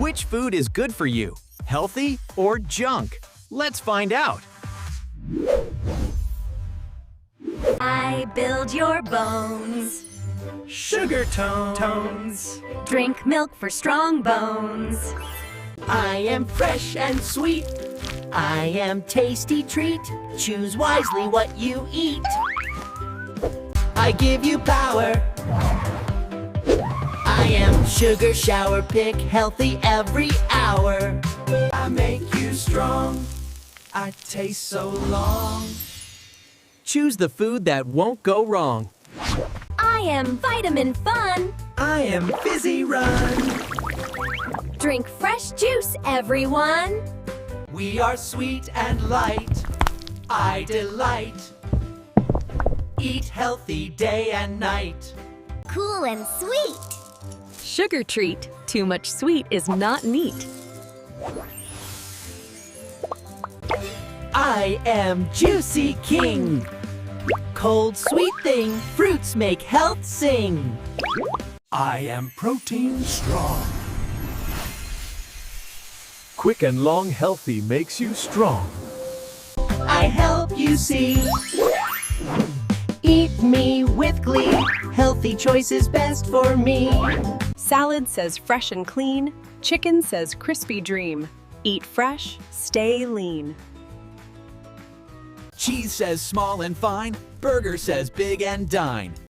Which food is good for you? Healthy or junk? Let's find out. I build your bones. TutoTOONS. Drink milk for strong bones. I am fresh and sweet. I am tasty treat. Choose wisely what you eat. I give you power. I am sugar shower pick, healthy every hour. I make you strong. I taste so long. Choose the food that won't go wrong. I am vitamin fun. I am fizzy run. Drink fresh juice, everyone. We are sweet and light. I delight. Eat healthy day and night. Cool and sweet. Sugar treat. Too much sweet is not neat. I am Juicy King. Cold sweet thing, fruits make health sing. I am protein strong. Quick and long healthy makes you strong. I help you see. Eat me with glee. Healthy choice is best for me. Salad says fresh and clean. Chicken says crispy dream. Eat fresh, stay lean. Cheese says small and fine. Burger says big and dine.